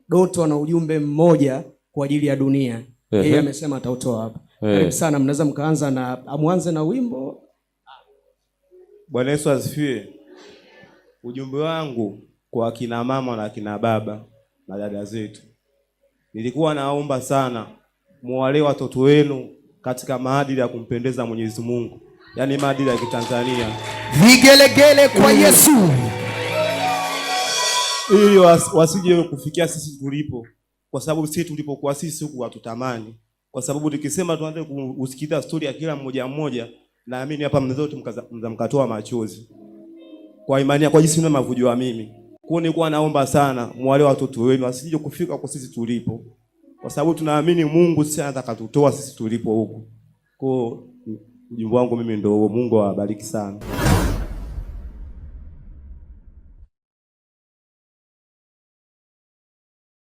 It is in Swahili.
Doto ana ujumbe mmoja kwa ajili ya dunia. Yeye amesema atautoa hapa. Karibu sana, mnaweza mkaanza na amwanze na wimbo. Bwana Yesu asifiwe. Ujumbe wangu kwa kina mama na kina baba na dada zetu. Nilikuwa naomba sana muwalee watoto wenu katika maadili ya kumpendeza Mwenyezi Mungu. Yaani maadili ya Kitanzania. Vigelegele kwa Yesu. Ili wasije kufikia sisi tulipo. Kwa sababu sisi tulipokuwa sisi huku hatutamani. Kwa sababu tukisema tuanze kusikiliza story ya kila mmoja mmoja, naamini hapa mzote mkatoa machozi. Kwa imani kwa jinsi mnavyojua mimi. Kwa nilikuwa naomba sana muwalee watoto wenu wasije kufika kwa sisi tulipo. Kwa sababu tunaamini Mungu sisi anataka tutoa sisi tulipo huku. Kwa ujumbe wangu mimi ndio Mungu awabariki sana.